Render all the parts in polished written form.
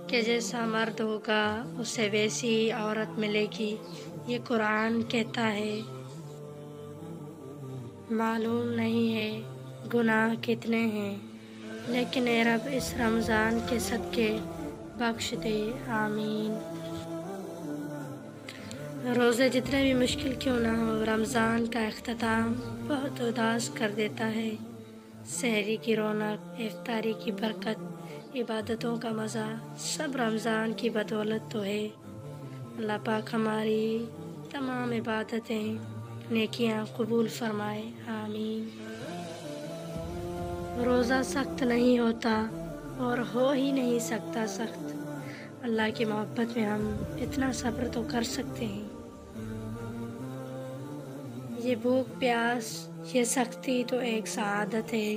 کہ جیسا مرد ہوگا اسے ویسی عورت ملے گی، یہ قرآن کہتا ہے۔ معلوم نہیں ہے گناہ کتنے ہیں، لیکن اے رب اس رمضان کے صدقے بخش دے، آمین۔ روزے جتنے بھی مشکل کیوں نہ ہو، رمضان کا اختتام بہت اداس کر دیتا ہے۔ سحری کی رونق، افطاری کی برکت، عبادتوں کا مزہ، سب رمضان کی بدولت تو ہے۔ اللہ پاک ہماری تمام عبادتیں، نیکیاں قبول فرمائے، آمین۔ روزہ سخت نہیں ہوتا اور ہو ہی نہیں سکتا سخت۔ اللہ کی محبت میں ہم اتنا صبر تو کر سکتے ہیں۔ یہ بھوک پیاس، یہ سختی تو ایک سعادت ہے،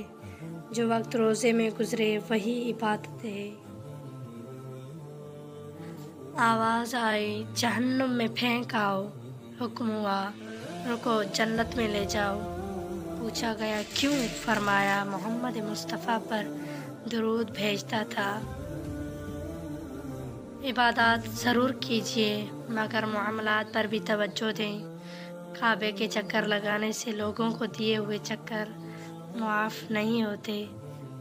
جو وقت روزے میں گزرے وہی عبادت ہے۔ آواز آئی جہنم میں پھینک آؤ، حکم ہوا رکو جنت میں لے جاؤ۔ پوچھا گیا کیوں؟ فرمایا محمد مصطفیٰ پر درود بھیجتا تھا۔ عبادات ضرور کیجیے مگر معاملات پر بھی توجہ دیں۔ کعبے کے چکر لگانے سے لوگوں کو دیے ہوئے چکر معاف نہیں ہوتے،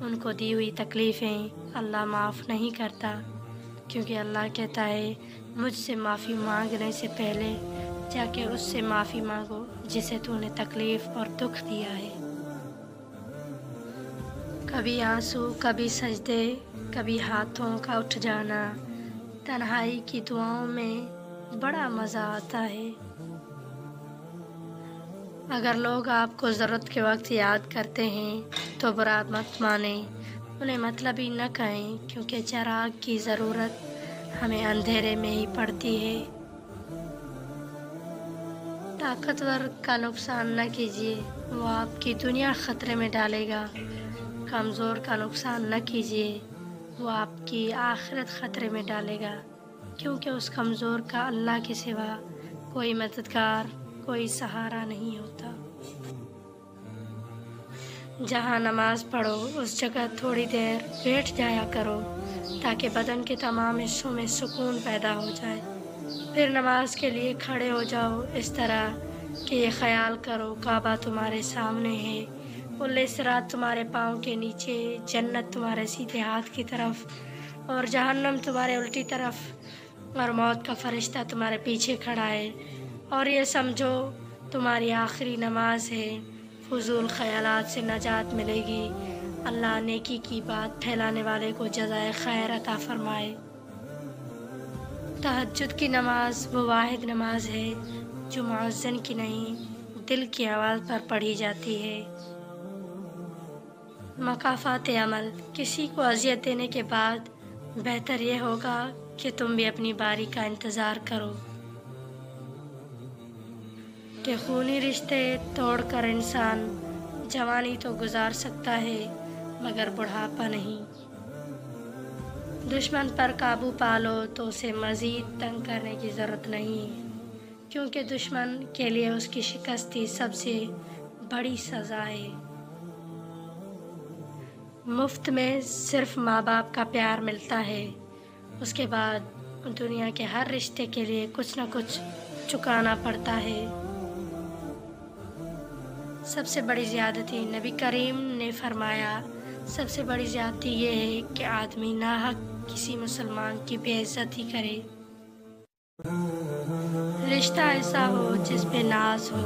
ان کو دی ہوئی تکلیفیں اللہ معاف نہیں کرتا، کیونکہ اللہ کہتا ہے مجھ سے معافی مانگنے سے پہلے جا کے اس سے معافی مانگو جسے تو نے تکلیف اور دکھ دیا ہے۔ کبھی آنسو، کبھی سجدے، کبھی ہاتھوں کا اٹھ جانا، تنہائی کی دعاؤں میں بڑا مزہ آتا ہے۔ اگر لوگ آپ کو ضرورت کے وقت یاد کرتے ہیں تو برا مت مانیں، انہیں مطلبی نہ کہیں، کیونکہ چراغ کی ضرورت ہمیں اندھیرے میں ہی پڑتی ہے۔ طاقتور کا نقصان نہ کیجیے، وہ آپ کی دنیا خطرے میں ڈالے گا۔ کمزور کا نقصان نہ کیجیے، وہ آپ کی آخرت خطرے میں ڈالے گا، کیونکہ اس کمزور کا اللہ کے سوا کوئی مددگار، کوئی سہارا نہیں ہوتا۔ جہاں نماز پڑھو اس جگہ تھوڑی دیر بیٹھ جایا کرو تاکہ بدن کے تمام حصوں میں سکون پیدا ہو جائے، پھر نماز کے لیے کھڑے ہو جاؤ، اس طرح کہ یہ خیال کرو کعبہ تمہارے سامنے ہے، پل صراط تمہارے پاؤں کے نیچے، جنت تمہارے سیدھے ہاتھ کی طرف اور جہنم تمہارے الٹی طرف، اور موت کا فرشتہ تمہارے پیچھے کھڑا ہے، اور یہ سمجھو تمہاری آخری نماز ہے۔ فضول خیالات سے نجات ملے گی۔ اللہ نیکی کی بات پھیلانے والے کو جزائے خیر عطا فرمائے۔ تہجد کی نماز وہ واحد نماز ہے جو مؤذن کی نہیں، دل کی آواز پر پڑھی جاتی ہے۔ مکافات عمل، کسی کو اذیت دینے کے بعد بہتر یہ ہوگا کہ تم بھی اپنی باری کا انتظار کرو، کہ خونی رشتے توڑ کر انسان جوانی تو گزار سکتا ہے مگر بڑھاپا نہیں۔ دشمن پر قابو پالو تو اسے مزید تنگ کرنے کی ضرورت نہیں، کیونکہ دشمن کے لیے اس کی شکست ہی سب سے بڑی سزا ہے۔ مفت میں صرف ماں باپ کا پیار ملتا ہے، اس کے بعد دنیا کے ہر رشتے کے لیے کچھ نہ کچھ چکانا پڑتا ہے۔ سب سے بڑی زیادتی، نبی کریم نے فرمایا، سب سے بڑی زیادتی یہ ہے کہ آدمی ناحق کسی مسلمان کی بے عزتی کرے۔ رشتہ ایسا ہو جس پہ ناز ہو،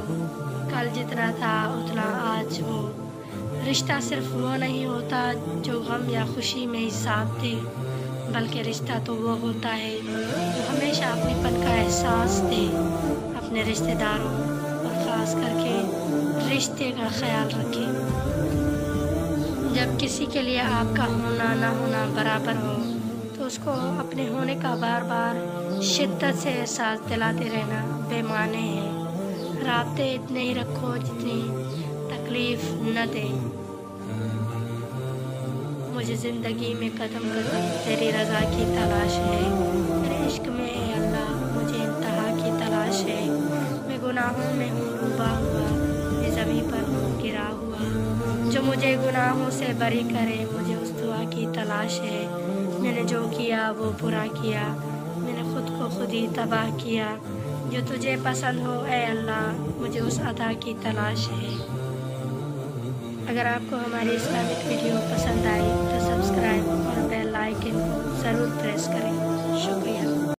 کل جتنا تھا اتنا آج ہو۔ رشتہ صرف وہ نہیں ہوتا جو غم یا خوشی میں ہی ساتھ دے، بلکہ رشتہ تو وہ ہوتا ہے جو ہمیشہ اپنے پن کا احساس دے، اپنے رشتہ داروں اور خاص کر کے رشتے کا خیال رکھے۔ جب کسی کے لیے آپ کا ہونا نہ ہونا برابر ہو تو اس کو اپنے ہونے کا بار بار شدت سے احساس دلاتے رہنا بے معنی ہے۔ رابطے اتنے ہی رکھو جتنی تکلیف نہ دیں۔ مجھے زندگی میں قدم قدم تیری رضا کی تلاش ہے، تیرے عشق میں اے اللہ مجھے انتہا کی تلاش ہے۔ میں گناہوں میں ہوں ڈوبا ہوا، میں زمین پر ہوں گرا ہوا، جو مجھے گناہوں سے بری کرے، مجھے اس دعا کی تلاش ہے۔ میں نے جو کیا وہ برا کیا، میں نے خود کو خود ہی تباہ کیا۔ جو تجھے پسند ہو اے اللہ، مجھے اس عطا کی تلاش ہے۔ اگر آپ کو ہماری اسلامک ویڈیو پسند آئی تو